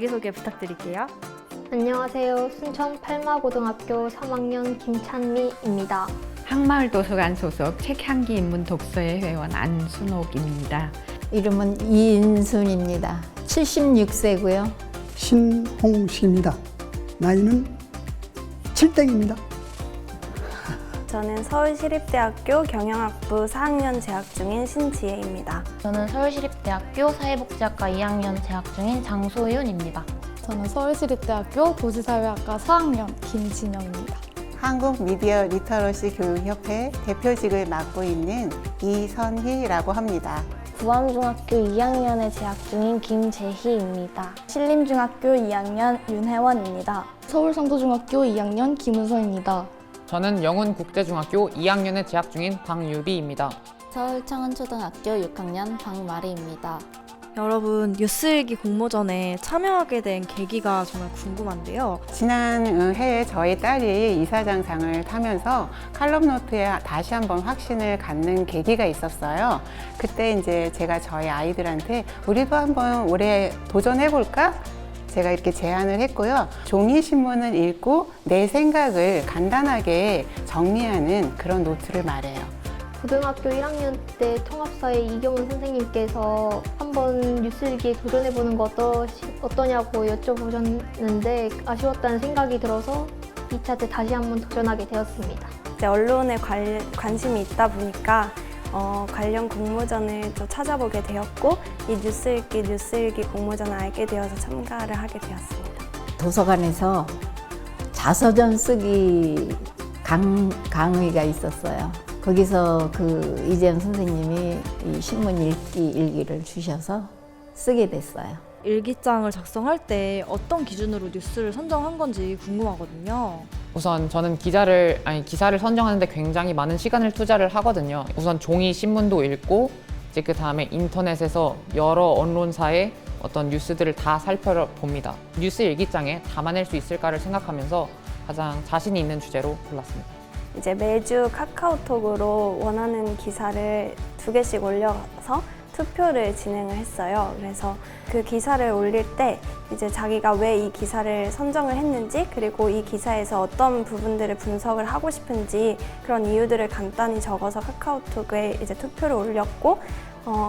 자기소개 부탁드릴게요. 안녕하세요. 순천 팔마고등학교 3학년 김찬미입니다. 항마을도서관 소속 책향기 인문 독서회 회원 안순옥입니다. 이름은 이인순입니다. 76세고요. 신홍식입니다. 나이는 7땡입니다. 저는 서울시립대학교 경영학부 4학년 재학 중인 신지혜입니다. 저는 서울시립대학교 사회복지학과 2학년 재학 중인 장소윤입니다. 저는 서울시립대학교 도시사회학과 4학년 김진영입니다. 한국미디어 리터러시 교육협회 대표직을 맡고 있는 이선희라고 합니다. 구암중학교 2학년에 재학 중인 김재희입니다. 신림중학교 2학년 윤혜원입니다. 서울성도중학교 2학년 김은서입니다. 저는 영훈국제중학교 2학년에 재학 중인 박유비입니다. 서울청운초등학교 6학년 박마리입니다. 여러분, 뉴스일기 공모전에 참여하게 된 계기가 정말 궁금한데요. 지난 해에 저희 딸이 이사장상을 타면서 칼럼노트에 다시 한번 확신을 갖는 계기가 있었어요. 그때 이제 제가 저희 아이들한테 우리도 한번 올해 도전해볼까? 제가 이렇게 제안을 했고요. 종이 신문을 읽고 내 생각을 간단하게 정리하는 그런 노트를 말해요. 고등학교 1학년 때 통합사회 이경훈 선생님께서 한번 뉴스일기에 도전해보는 거 어떠냐고 여쭤보셨는데 아쉬웠다는 생각이 들어서 2차 때 다시 한번 도전하게 되었습니다. 이제 언론에 관심이 있다 보니까 관련 공모전을 또 찾아보게 되었고 이 뉴스일기 공모전을 알게 되어서 참가를 하게 되었습니다. 도서관에서 자서전 쓰기 강의가 있었어요. 거기서 그 이재현 선생님이 이 신문 일기를 주셔서 쓰게 됐어요. 일기장을 작성할 때 어떤 기준으로 뉴스를 선정한 건지 궁금하거든요. 우선 저는 기사를 선정하는데 굉장히 많은 시간을 투자를 하거든요. 우선 종이 신문도 읽고 이제 그 다음에 인터넷에서 여러 언론사의 어떤 뉴스들을 다 살펴봅니다. 뉴스 일기장에 담아낼 수 있을까를 생각하면서 가장 자신이 있는 주제로 골랐습니다. 이제 매주 카카오톡으로 원하는 기사를 2개씩 올려서 투표를 진행을 했어요. 그래서 그 기사를 올릴 때 이제 자기가 왜 이 기사를 선정을 했는지 그리고 이 기사에서 어떤 부분들을 분석을 하고 싶은지 그런 이유들을 간단히 적어서 카카오톡에 이제 투표를 올렸고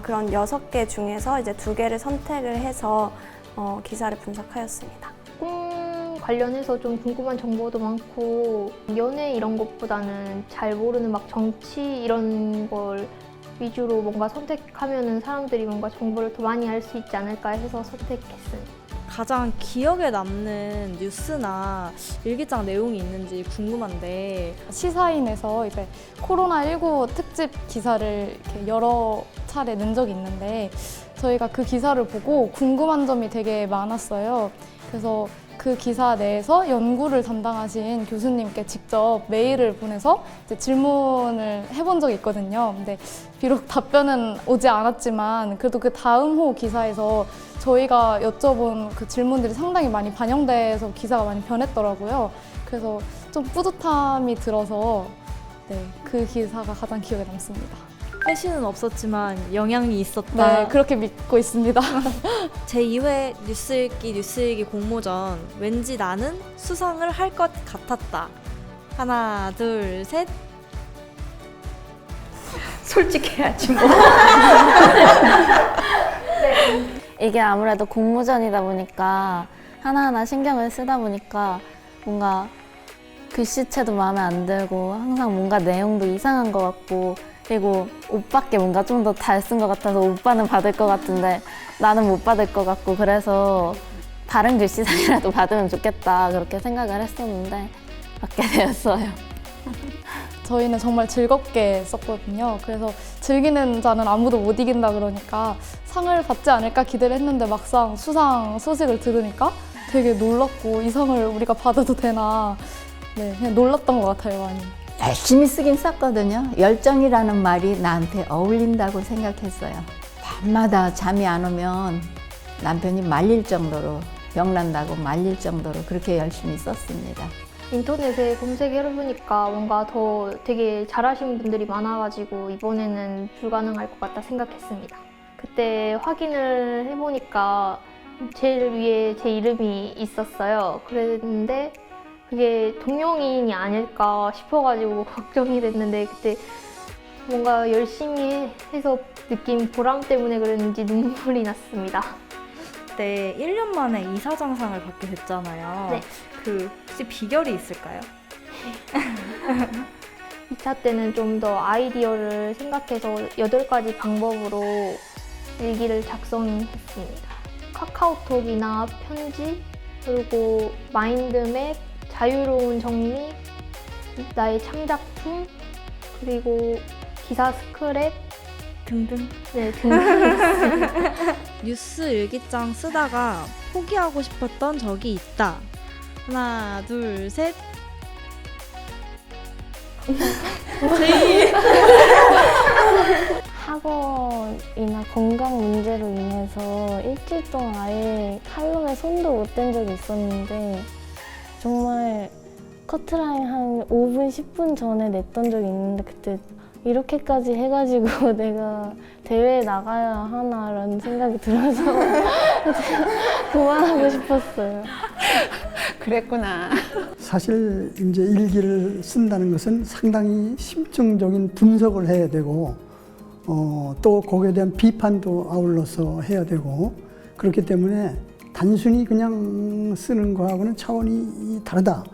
그런 6개 중에서 이제 2개를 선택을 해서 기사를 분석하였습니다. 관련해서 좀 궁금한 정보도 많고 연애 이런 것보다는 잘 모르는 막 정치 이런 걸 위주로 뭔가 선택하면은 사람들이 뭔가 정보를 더 많이 알 수 있지 않을까 해서 선택했습니다. 가장 기억에 남는 뉴스나 일기장 내용이 있는지 궁금한데 시사인에서 이제 코로나19 특집 기사를 이렇게 여러 차례 낸 적이 있는데 저희가 그 기사를 보고 궁금한 점이 되게 많았어요. 그래서 그 기사 내에서 연구를 담당하신 교수님께 직접 메일을 보내서 이제 질문을 해본 적이 있거든요. 근데 비록 답변은 오지 않았지만 그래도 그 다음 호 기사에서 저희가 여쭤본 그 질문들이 상당히 많이 반영돼서 기사가 많이 변했더라고요. 그래서 좀 뿌듯함이 들어서 그 기사가 가장 기억에 남습니다. 회신은 없었지만 영향이 있었다. 네, 그렇게 믿고 있습니다. 제2회 뉴스일기 공모전 왠지 나는 수상을 할 것 같았다. 하나, 둘, 셋. 솔직해야지 뭐. 이게 아무래도 공모전이다 보니까 하나하나 신경을 쓰다 보니까 뭔가 글씨체도 마음에 안 들고 항상 뭔가 내용도 이상한 것 같고 그리고 오빠께 뭔가 좀 더 잘 쓴 것 같아서 오빠는 받을 것 같은데 나는 못 받을 것 같고 그래서 다른 글씨상이라도 받으면 좋겠다 그렇게 생각을 했었는데 받게 되었어요. 저희는 정말 즐겁게 썼거든요. 그래서 즐기는 자는 아무도 못 이긴다 그러니까 상을 받지 않을까 기대를 했는데 막상 수상 소식을 들으니까 되게 놀랐고 이 상을 우리가 받아도 되나 그냥 놀랐던 것 같아요, 많이. 열심히 쓰긴 썼거든요. 열정이라는 말이 나한테 어울린다고 생각했어요. 밤마다 잠이 안 오면 남편이 말릴 정도로 병난다고 말릴 정도로 그렇게 열심히 썼습니다. 인터넷에 검색해보니까 뭔가 더 되게 잘하시는 분들이 많아가지고 이번에는 불가능할 것 같다 생각했습니다. 그때 확인을 해보니까 제일 위에 제 이름이 있었어요. 그랬는데 그게 동명이인이 아닐까 싶어가지고 걱정이 됐는데 그때 뭔가 열심히 해서 느낀 보람 때문에 그랬는지 눈물이 났습니다. 그때 1년 만에 이사장상을 받게 됐잖아요. 네. 그 혹시 비결이 있을까요? 2차 때는 좀 더 아이디어를 생각해서 8가지 방법으로 일기를 작성했습니다. 카카오톡이나 편지, 그리고 마인드맵, 자유로운 정리, 나의 창작품, 그리고 기사 스크랩 등등. 네, 등등. 뉴스 일기장 쓰다가 포기하고 싶었던 적이 있다. 하나, 둘, 셋. 학원이나 건강 문제로 인해서 일주일 동안 아예 칼럼에 손도 못 댄 적이 있었는데 정말 커트라인 한 5분, 10분 전에 냈던 적이 있는데 그때 이렇게까지 해가지고 내가 대회에 나가야 하나라는 생각이 들어서 그만하고 싶었어요. 그랬구나. 사실 이제 일기를 쓴다는 것은 상당히 심층적인 분석을 해야 되고 또 거기에 대한 비판도 아울러서 해야 되고 그렇기 때문에 단순히 그냥 쓰는 거하고는 차원이 다르다.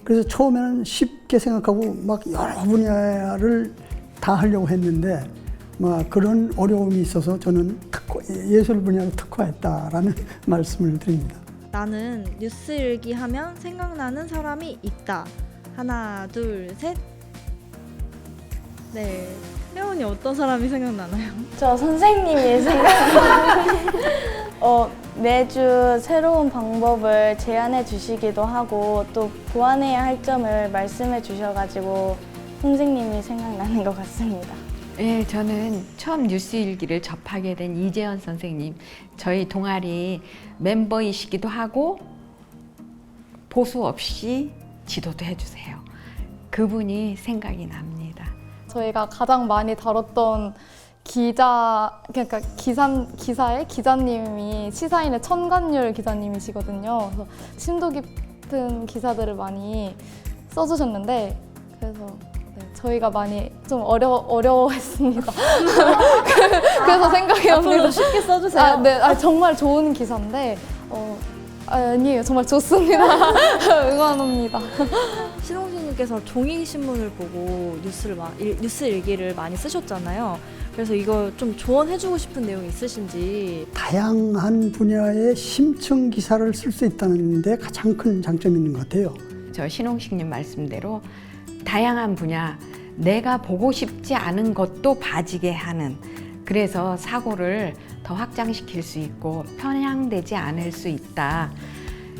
그래서 처음에는 쉽게 생각하고 막 여러 분야를 다 하려고 했는데 막 그런 어려움이 있어서 저는 예술 분야로 특화했다라는 말씀을 드립니다. 나는 뉴스 일기 하면 생각나는 사람이 있다. 하나, 둘, 셋. 네. 혜원이 어떤 사람이 생각나나요? 저 선생님이 생각나요. 매주 새로운 방법을 제안해 주시기도 하고 또 보완해야 할 점을 말씀해 주셔가지고 선생님이 생각나는 것 같습니다. 네, 저는 처음 뉴스 일기를 접하게 된 이재현 선생님, 저희 동아리 멤버이시기도 하고 보수 없이 지도도 해주세요. 그분이 생각이 납니다. 저희가 가장 많이 다뤘던 그러니까 기사의 기자님이 시사인의 천관율 기자님이시거든요. 그래서 심도 깊은 기사들을 많이 써주셨는데 그래서 저희가 많이 좀 어려워했습니다. 그래서 생각이 납니다. 앞으로 쉽게 써주세요. 네, 정말 좋은 기사인데 아니에요. 정말 좋습니다. 응원합니다. 신홍식님께서 종이 신문을 보고 뉴스 일기를 많이 쓰셨잖아요. 그래서 이거 좀 조언해주고 싶은 내용 있으신지. 다양한 분야의 심층 기사를 쓸 수 있다는 데 가장 큰 장점이 있는 것 같아요. 저 신홍식님 말씀대로 다양한 분야, 내가 보고 싶지 않은 것도 봐지게 하는, 그래서 사고를 더 확장시킬 수 있고 편향되지 않을 수 있다.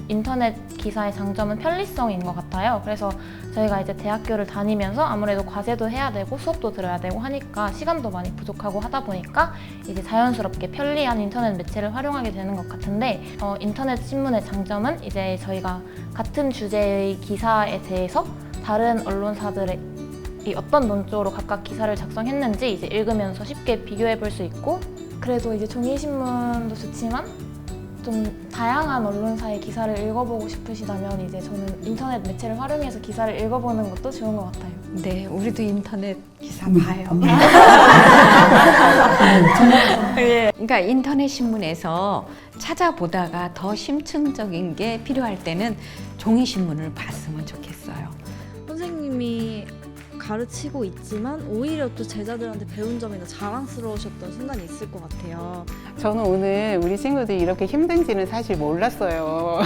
인터넷 기사의 장점은 편리성인 것 같아요. 그래서 저희가 이제 대학교를 다니면서 아무래도 과제도 해야 되고 수업도 들어야 되고 하니까 시간도 많이 부족하고 하다 보니까 이제 자연스럽게 편리한 인터넷 매체를 활용하게 되는 것 같은데 인터넷 신문의 장점은 이제 저희가 같은 주제의 기사에 대해서 다른 언론사들의 어떤 논조로 각각 기사를 작성했는지 이제 읽으면서 쉽게 비교해 볼 수 있고, 그래도 이제 종이신문도 좋지만 좀 다양한 언론사의 기사를 읽어보고 싶으시다면 이제 저는 인터넷 매체를 활용해서 기사를 읽어보는 것도 좋은 것 같아요. 네, 우리도 인터넷 기사 봐요. 그러니까 인터넷 신문에서 찾아보다가 더 심층적인 게 필요할 때는 종이 신문을 봤으면 좋겠어요. 선생님이 가르치고 있지만 오히려 또 제자들한테 배운 점이나 자랑스러우셨던 순간이 있을 것 같아요. 저는 오늘 우리 친구들이 이렇게 힘든지는 사실 몰랐어요.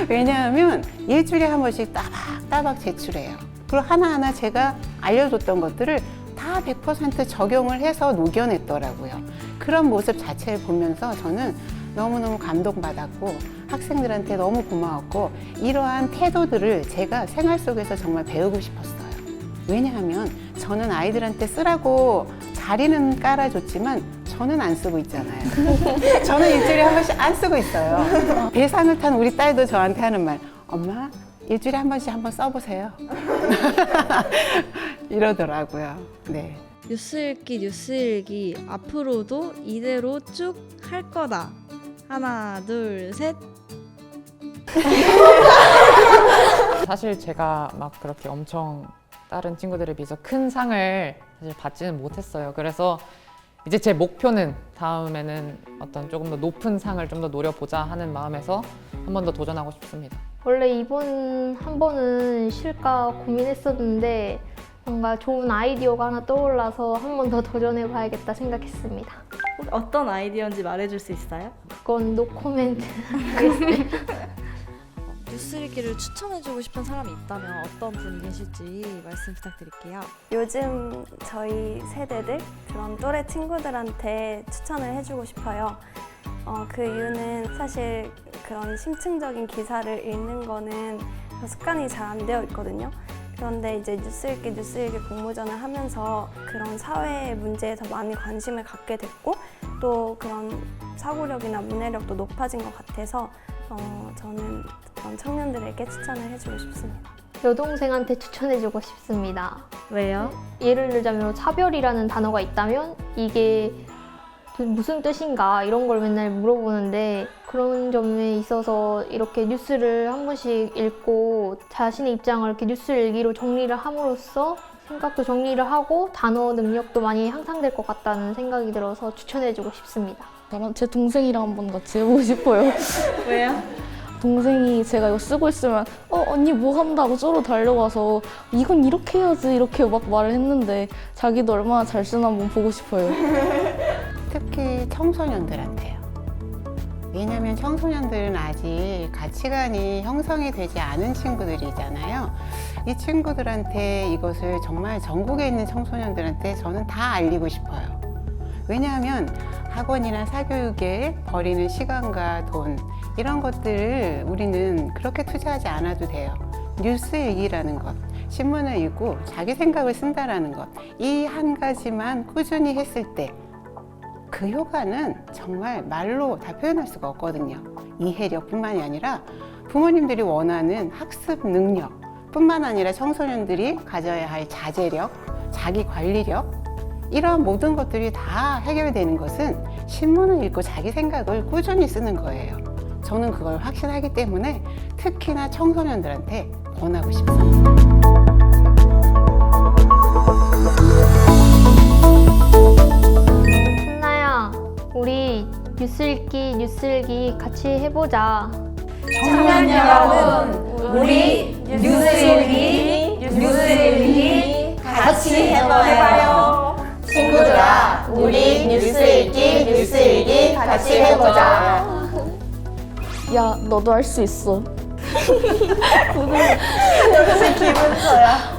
왜냐하면 일주일에 한 번씩 따박따박 제출해요. 그리고 하나하나 제가 알려줬던 것들을 다 100% 적용을 해서 녹여냈더라고요. 그런 모습 자체를 보면서 저는 너무너무 감동받았고 학생들한테 너무 고마웠고 이러한 태도들을 제가 생활 속에서 정말 배우고 싶었어요. 왜냐하면 저는 아이들한테 쓰라고 자리는 깔아줬지만 저는 안 쓰고 있잖아요. 저는 일주일에 한 번씩 안 쓰고 있어요. 배상을 탄 우리 딸도 저한테 하는 말, 엄마 일주일에 한 번씩 한번 써보세요. 이러더라고요. 네. 뉴스 읽기 앞으로도 이대로 쭉 할 거다. 하나, 둘, 셋. 사실 제가 막 그렇게 엄청 다른 친구들에 비해서 큰 상을 사실 받지는 못했어요. 그래서 이제 제 목표는 다음에는 어떤 조금 더 높은 상을 좀 더 노려보자 하는 마음에서 한 번 더 도전하고 싶습니다. 원래 이번 한 번은 쉴까 고민했었는데 뭔가 좋은 아이디어가 하나 떠올라서 한 번 더 도전해 봐야겠다 생각했습니다. 어떤 아이디어인지 말해줄 수 있어요? 그건 노 코멘트 하겠습니다. 뉴스 읽기를 추천해주고 싶은 사람이 있다면 어떤 분이 계실지 말씀 부탁드릴게요. 요즘 저희 세대들 그런 또래 친구들한테 추천을 해주고 싶어요. 그 이유는 사실 그런 심층적인 기사를 읽는 거는 습관이 잘 안 되어 있거든요. 그런데 이제 뉴스 읽기 공모전을 하면서 그런 사회의 문제에 더 많이 관심을 갖게 됐고 또 그런 사고력이나 문해력도 높아진 것 같아서 저는 그런 청년들에게 추천을 해주고 싶습니다. 여동생한테 추천해주고 싶습니다. 왜요? 예를 들자면 차별이라는 단어가 있다면 이게 무슨 뜻인가 이런 걸 맨날 물어보는데 그런 점에 있어서 이렇게 뉴스를 한 번씩 읽고 자신의 입장을 이렇게 뉴스 일기로 정리를 함으로써 생각도 정리를 하고 단어 능력도 많이 향상될 것 같다는 생각이 들어서 추천해주고 싶습니다. 제 동생이랑 한번 같이 해보고 싶어요. 왜요? 동생이 제가 이거 쓰고 있으면 언니 뭐 한다고 쪼로 달려가서 이건 이렇게 해야지 이렇게 막 말을 했는데 자기도 얼마나 잘 쓰나 한번 보고 싶어요. 특히 청소년들한테요. 왜냐하면 청소년들은 아직 가치관이 형성이 되지 않은 친구들이잖아요. 이 친구들한테 이것을 정말 전국에 있는 청소년들한테 저는 다 알리고 싶어요. 왜냐하면 학원이나 사교육에 버리는 시간과 돈 이런 것들을 우리는 그렇게 투자하지 않아도 돼요. 뉴스 읽기라는 것, 신문을 읽고 자기 생각을 쓴다라는 것, 이 한 가지만 꾸준히 했을 때 그 효과는 정말 말로 다 표현할 수가 없거든요. 이해력뿐만이 아니라 부모님들이 원하는 학습 능력 뿐만 아니라 청소년들이 가져야 할 자제력, 자기 관리력 이런 모든 것들이 다 해결되는 것은 신문을 읽고 자기 생각을 꾸준히 쓰는 거예요. 저는 그걸 확신하기 때문에 특히나 청소년들한테 권하고 싶습니다. 승나야, 우리 뉴스 읽기 같이 해보자. 청년 여러분, 우리 뉴스 읽기 같이 해봐요. 친구들아, 우리 뉴스 읽기 같이 해보자. 야, 너도 할 수 있어. 역시 기분서야.